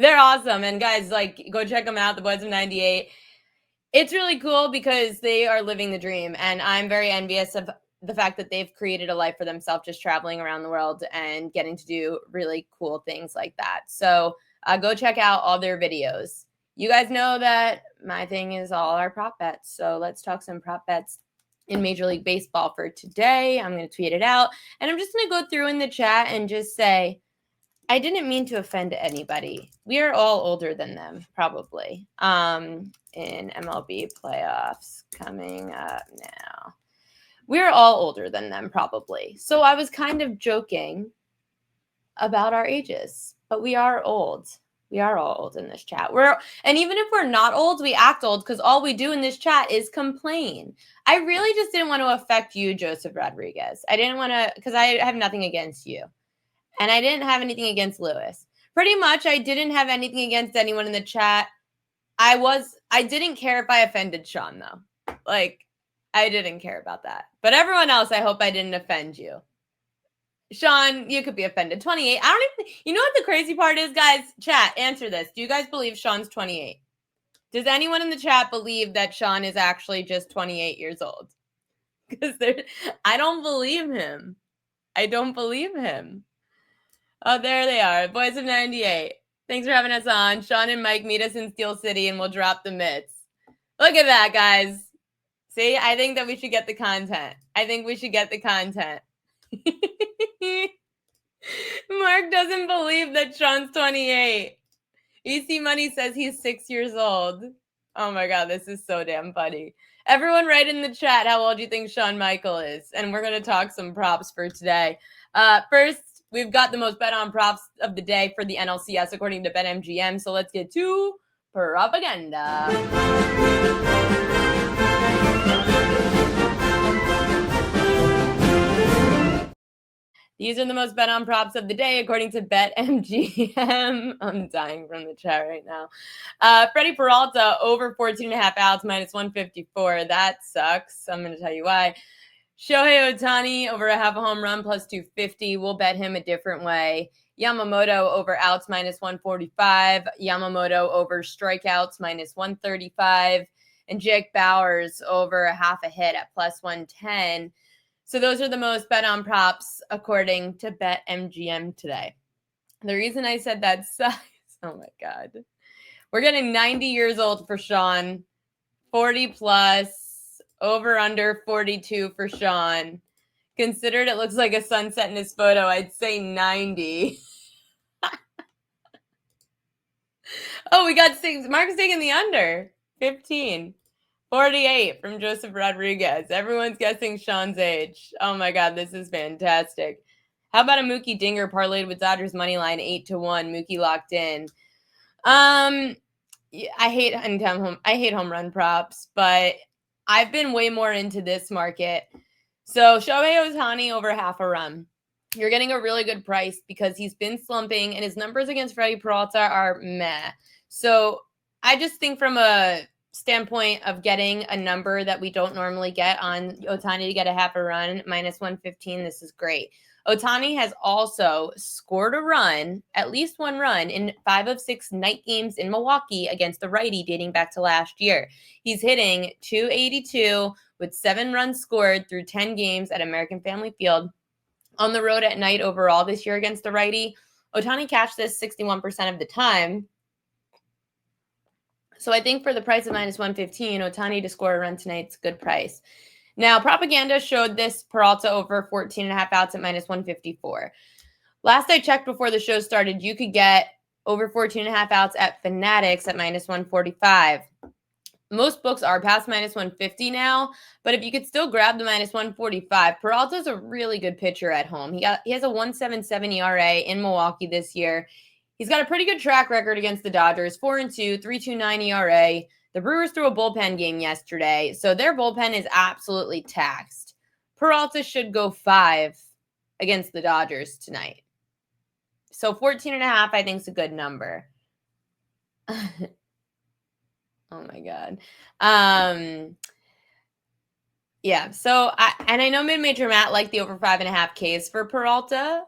They're awesome. And guys, like, go check them out, the Boys of 98. It's really cool because they are living the dream. And I'm very envious of the fact that they've created a life for themselves, just traveling around the world and getting to do really cool things like that. So go check out all their videos. You guys know that my thing is all our prop bets. So let's talk some prop bets in Major League Baseball for today. I'm going to tweet it out. And I'm just going to go through in the chat and just say, I didn't mean to offend anybody. We are all older than them, probably. In MLB playoffs coming up now. We're all older than them, probably. So I was kind of joking about our ages, but we are old. We are all old in this chat. And even if we're not old, we act old because all we do in this chat is complain. I really just didn't want to affect you, Joseph Rodriguez. I didn't want to, because I have nothing against you. And I didn't have anything against Lewis. Pretty much, I didn't have anything against anyone in the chat. I didn't care if I offended Sean, though. Like, I didn't care about that. But everyone else, I hope I didn't offend you. Sean, you could be offended. 28. I don't even, you know what the crazy part is, guys? Chat, answer this. Do you guys believe Sean's 28? Does anyone in the chat believe that Sean is actually just 28 years old? Because I don't believe him. I don't believe him. Oh, there they are. Boys of 98. Thanks for having us on. Sean and Mike meet us in Steel City and we'll drop the mitts. Look at that, guys. See, I think that we should get the content. Mark doesn't believe that Sean's 28. EC Money says he's 6 years old. Oh my God, this is so damn funny. Everyone write in the chat how old you think Shawn Michael is. And we're going to talk some props for today. First, we've got the most bet on props of the day for the NLCS according to BetMGM. So let's get to propaganda. These are the most bet on props of the day according to BetMGM. I'm dying from the chat right now. Freddie Peralta over 14.5 outs minus 154. That sucks. I'm going to tell you why. Shohei Ohtani over a half a home run plus 250. We'll bet him a different way. Yamamoto over outs minus 145. Yamamoto over strikeouts minus 135. And Jake Bauers over a half a hit at plus 110. So those are the most bet on props according to BetMGM today. The reason I said that sucks, oh my God. We're getting 90 years old for Sean, 40 plus, over under 42 for Sean. Considered it looks like a sunset in his photo, I'd say 90. Oh, we got 6. Mark's taking the under, 15. 48 from Joseph Rodriguez. Everyone's guessing Sean's age. Oh my God, this is fantastic. How about a Mookie Dinger parlayed with Dodgers money line 8-1? Mookie locked in. I hate home run props, but I've been way more into this market. So Shohei Ohtani over half a run. You're getting a really good price because he's been slumping and his numbers against Freddie Peralta are meh. So I just think from a standpoint of getting a number that we don't normally get on Ohtani to get a half a run, minus 115, this is great. Ohtani has also scored a run, at least one run, in 5 of 6 night games in Milwaukee against the righty dating back to last year. He's hitting .282 with 7 runs scored through 10 games at American Family Field. On the road at night overall this year against the righty, Ohtani cashed this 61% of the time. So I think for the price of minus 115, Ohtani to score a run tonight's a good price. Now, propaganda showed this Peralta over 14.5 outs at minus 154. Last I checked before the show started, you could get over 14.5 outs at Fanatics at minus 145. Most books are past minus 150 now, but if you could still grab the minus 145, Peralta's a really good pitcher at home. He has a 1.77 ERA in Milwaukee this year. He's got a pretty good track record against the Dodgers, 4-2, 3.29 ERA. The Brewers threw a bullpen game yesterday, so their bullpen is absolutely taxed. Peralta should go 5 against the Dodgers tonight. So 14.5, I think, is a good number. Oh my God. Yeah, so I know mid-major Matt liked the over 5.5 Ks for Peralta.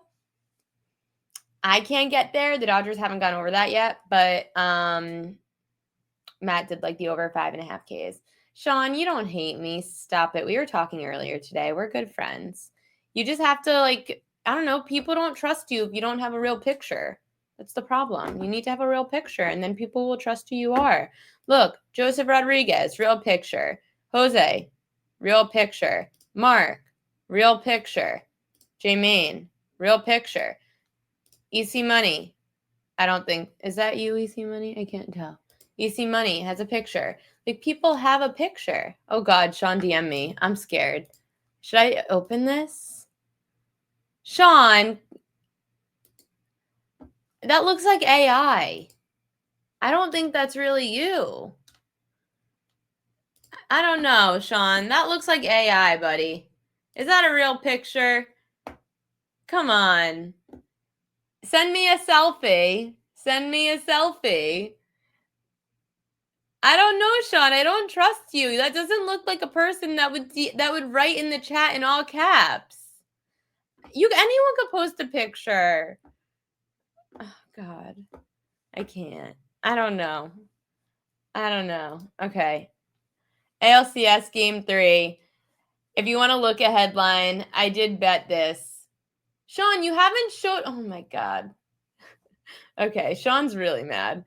I can't get there. The Dodgers haven't gone over that yet, but Matt did like the over 5.5 Ks. Sean, you don't hate me. Stop it. We were talking earlier today. We're good friends. You just have to, like, I don't know, people don't trust you if you don't have a real picture. That's the problem. You need to have a real picture, and then people will trust who you are. Look, Joseph Rodriguez, real picture. Jose, real picture. Mark, real picture. Jermaine, real picture. EC Money, I don't think, is that you, EC Money? I can't tell. EC Money has a picture. Like, people have a picture. Oh God, Sean DM me. I'm scared. Should I open this? Sean, that looks like AI. I don't think that's really you. I don't know, Sean. That looks like AI, buddy. Is that a real picture? Come on. Send me a selfie. Send me a selfie. I don't know, Sean. I don't trust you. That doesn't look like a person that would write in the chat in all caps. Anyone could post a picture. Oh God, I can't. I don't know. Okay. ALCS Game 3. If you want to look at headline, I did bet this. Sean, you haven't showed. Oh my God. Okay, Sean's really mad.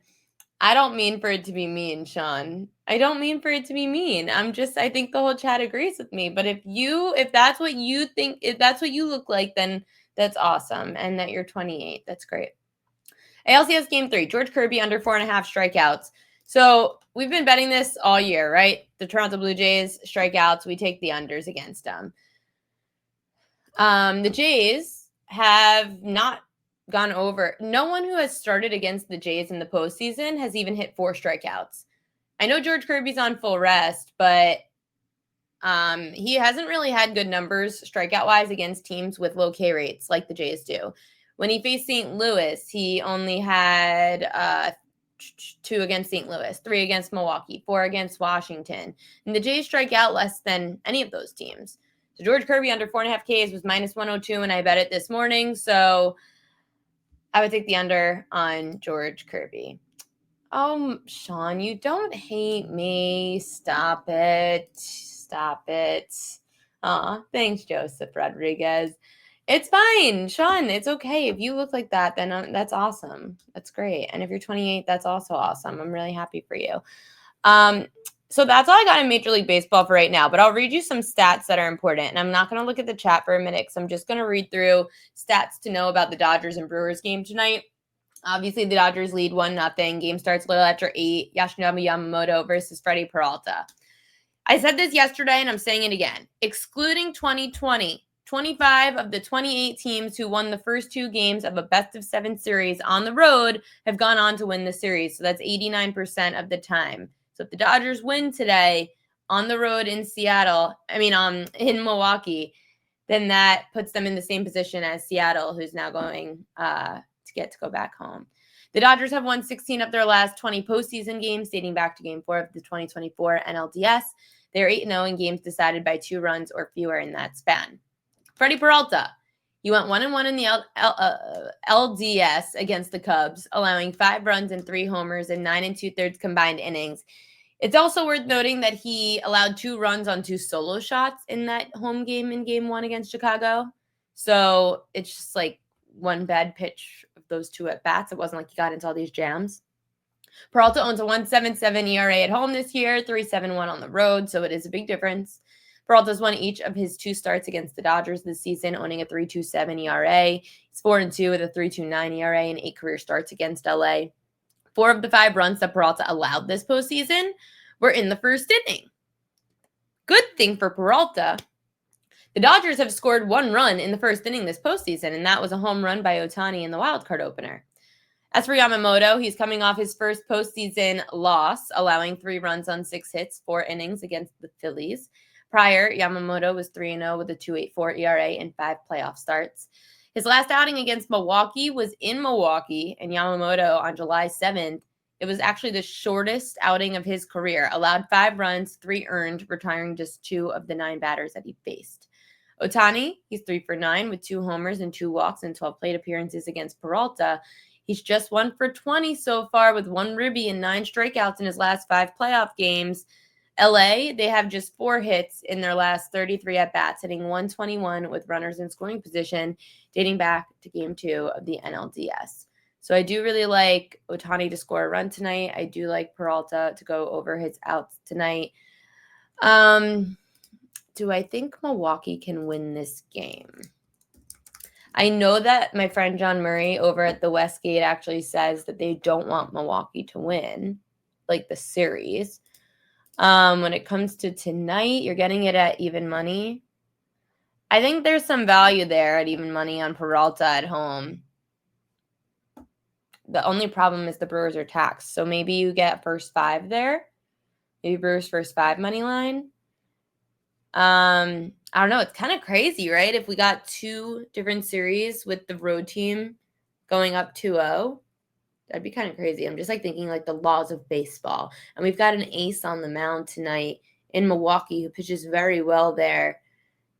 I don't mean for it to be mean, Sean. I don't mean for it to be mean. I think the whole chat agrees with me. But if that's what you think, if that's what you look like, then that's awesome. And that you're 28. That's great. ALCS Game 3, George Kirby under 4.5 strikeouts. So we've been betting this all year, right? The Toronto Blue Jays strikeouts, we take the unders against them. The Jays have not gone over. No one who has started against the Jays in the postseason has even hit 4 strikeouts. I know George Kirby's on full rest, but he hasn't really had good numbers strikeout-wise against teams with low K rates like the Jays do. When he faced St. Louis, he only had 2 against St. Louis, 3 against Milwaukee, 4 against Washington. And the Jays strike out less than any of those teams. So George Kirby under 4.5 Ks was minus 102, and I bet it this morning. So I would take the under on George Kirby. Oh, Sean, you don't hate me. Stop it. Aw, thanks, Joseph Rodriguez. It's fine, Sean. It's okay. If you look like that, then that's awesome. That's great. And if you're 28, that's also awesome. I'm really happy for you. So that's all I got in Major League Baseball for right now, but I'll read you some stats that are important. And I'm not going to look at the chat for a minute because I'm just going to read through stats to know about the Dodgers and Brewers game tonight. Obviously, the Dodgers lead 1-0. Game starts a little after 8. Yoshinobu Yamamoto versus Freddie Peralta. I said this yesterday, and I'm saying it again. Excluding 2020, 25 of the 28 teams who won the first 2 games of a best-of-7 series on the road have gone on to win the series. So that's 89% of the time. So if the Dodgers win today on the road in in Milwaukee, then that puts them in the same position as Seattle, who's now going to get to go back home. The Dodgers have won 16 of their last 20 postseason games, dating back to Game 4 of the 2024 NLDS. They're 8-0 in games decided by 2 runs or fewer in that span. Freddie Peralta, he went 1-1 in the LDS against the Cubs, allowing 5 runs and 3 homers in 9 2/3 combined innings. It's also worth noting that he allowed 2 runs on 2 solo shots in that home game in Game 1 against Chicago. So it's just like one bad pitch of those 2 at-bats. It wasn't like he got into all these jams. Peralta owns a 1.77 ERA at home this year, 3.71 on the road, so it is a big difference. Peralta's won each of his 2 starts against the Dodgers this season, owning a 3.27 ERA. He's 4-2 with a 3.29 ERA and 8 career starts against LA. 4 of the 5 runs that Peralta allowed this postseason were in the first inning. Good thing for Peralta. The Dodgers have scored 1 run in the first inning this postseason, and that was a home run by Ohtani in the wildcard opener. As for Yamamoto, he's coming off his first postseason loss, allowing 3 runs on 6 hits, 4 innings against the Phillies. Prior, Yamamoto was 3-0 with a 2.84 ERA and 5 playoff starts. His last outing against Milwaukee was in Milwaukee, and Yamamoto on July 7th. It was actually the shortest outing of his career. Allowed 5 runs, 3 earned, retiring just 2 of the 9 batters that he faced. Ohtani, he's 3 for 9 with 2 homers and 2 walks and 12 plate appearances against Peralta. He's just 1 for 20 so far with 1 ribby and 9 strikeouts in his last 5 playoff games. LA, they have just 4 hits in their last 33 at-bats, hitting 121 with runners in scoring position, dating back to Game 2 of the NLCS. So I do really like Ohtani to score a run tonight. I do like Peralta to go over his outs tonight. Do I think Milwaukee can win this game? I know that my friend John Murray over at the Westgate actually says that they don't want Milwaukee to win, like the series. When it comes to tonight, you're getting it at even money. I think there's some value there at even money on Peralta at home. The only problem is the Brewers are taxed. So maybe you get first 5 there. Maybe Brewers first 5 money line. I don't know. It's kind of crazy, right? If we got 2 different series with the road team going up 2-0, that'd be kind of crazy. I'm just like thinking like the laws of baseball. And we've got an ace on the mound tonight in Milwaukee who pitches very well there.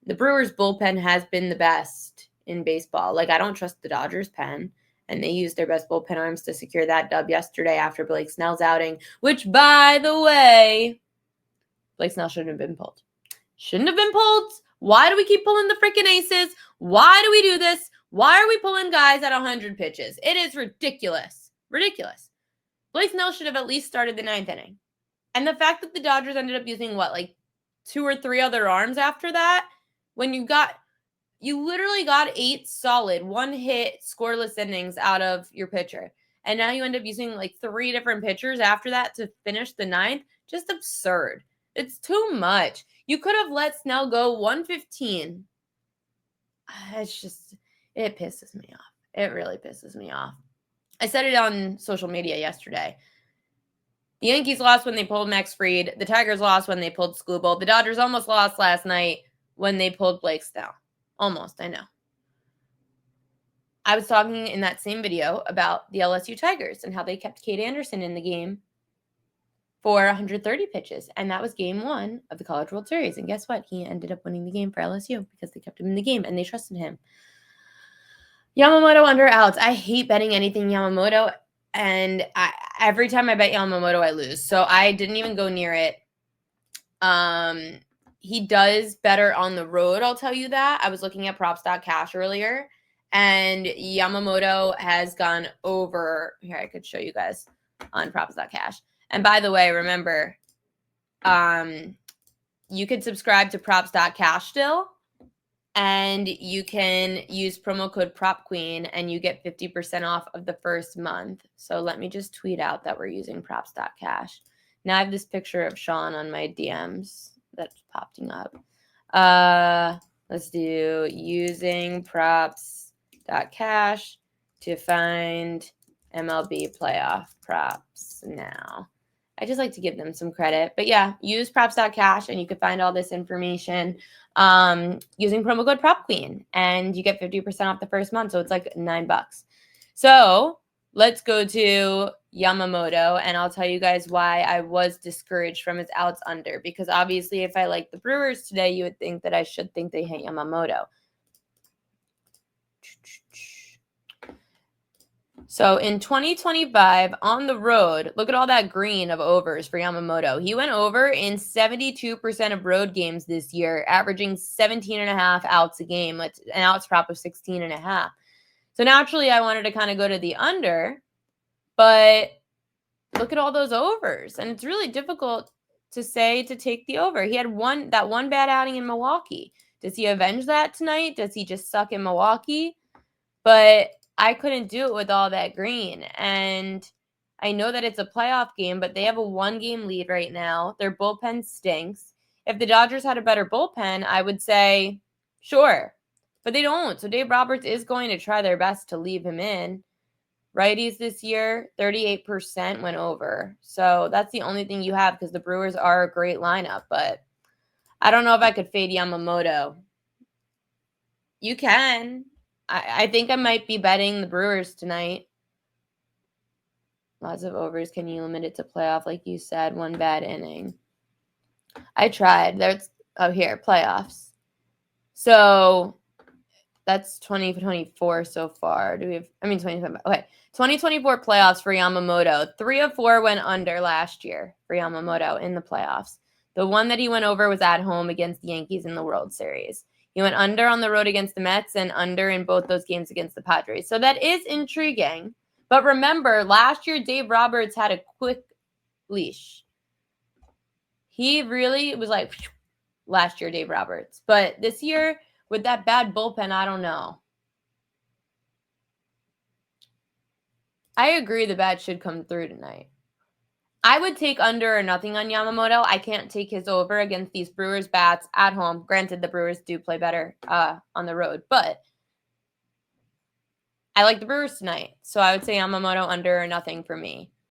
The Brewers bullpen has been the best in baseball. Like, I don't trust the Dodgers pen. And they used their best bullpen arms to secure that dub yesterday after Blake Snell's outing, which, by the way, Blake Snell shouldn't have been pulled. Shouldn't have been pulled. Why do we keep pulling the freaking aces? Why do we do this? Why are we pulling guys at 100 pitches? It is ridiculous. Ridiculous. Blake Snell should have at least started the 9th inning. And the fact that the Dodgers ended up using, 2 or 3 other arms after that, when you literally got 8 solid, 1-hit, scoreless innings out of your pitcher. And now you end up using 3 different pitchers after that to finish the 9th. Just absurd. It's too much. You could have let Snell go 115. It pisses me off. It really pisses me off. I said it on social media yesterday. The Yankees lost when they pulled Max Fried. The Tigers lost when they pulled Skubal. The Dodgers almost lost last night when they pulled Blake Snell. Almost, I know. I was talking in that same video about the LSU Tigers and how they kept Cade Anderson in the game for 130 pitches. And that was game 1 of the College World Series. And guess what? He ended up winning the game for LSU because they kept him in the game and they trusted him. Yamamoto under outs. I hate betting anything Yamamoto. And every time I bet Yamamoto, I lose. So I didn't even go near it. He does better on the road, I'll tell you that. I was looking at props.cash earlier, and Yamamoto has gone over. Here, I could show you guys on props.cash. And by the way, remember, you can subscribe to props.cash still, and you can use promo code PropQueen, and you get 50% off of the first month. So let me just tweet out that we're using props.cash. Now I have this picture of Sean on my DMs that's popping up. Let's do using props.cash to find MLB playoff props now. I just like to give them some credit. But yeah, use props.cash and you can find all this information using promo code PropQueen. And you get 50% off the first month. So it's like $9. So let's go to Yamamoto, and I'll tell you guys why I was discouraged from his outs under. Because obviously, if I like the Brewers today, you would think that I should think they hate Yamamoto. So in 2025, on the road, look at all that green of overs for Yamamoto. He went over in 72% of road games this year, averaging 17.5 outs a game. That's an outs prop of 16.5. So naturally, I wanted to kind of go to the under. But look at all those overs. And it's really difficult to say to take the over. He had that one bad outing in Milwaukee. Does he avenge that tonight? Does he just suck in Milwaukee? But I couldn't do it with all that green. And I know that it's a playoff game, but they have a 1-game lead right now. Their bullpen stinks. If the Dodgers had a better bullpen, I would say, sure. But they don't. So Dave Roberts is going to try their best to leave him in. Righties this year, 38% went over. So that's the only thing you have because the Brewers are a great lineup. But I don't know if I could fade Yamamoto. You can. I think I might be betting the Brewers tonight. Lots of overs. Can you limit it to playoff? Like you said, 1 bad inning. I tried. Here, playoffs. So that's 2024 so far. 2025. Okay. 2024 playoffs for Yamamoto. 3 of 4 went under last year for Yamamoto in the playoffs. The one that he went over was at home against the Yankees in the World Series. He went under on the road against the Mets and under in both those games against the Padres. So that is intriguing. But remember, last year, Dave Roberts had a quick leash. He really was like last year, Dave Roberts. But this year, with that bad bullpen, I don't know. I agree the bat should come through tonight. I would take under or nothing on Yamamoto. I can't take his over against these Brewers bats at home. Granted, the Brewers do play better on the road, but I like the Brewers tonight. So I would say Yamamoto under or nothing for me.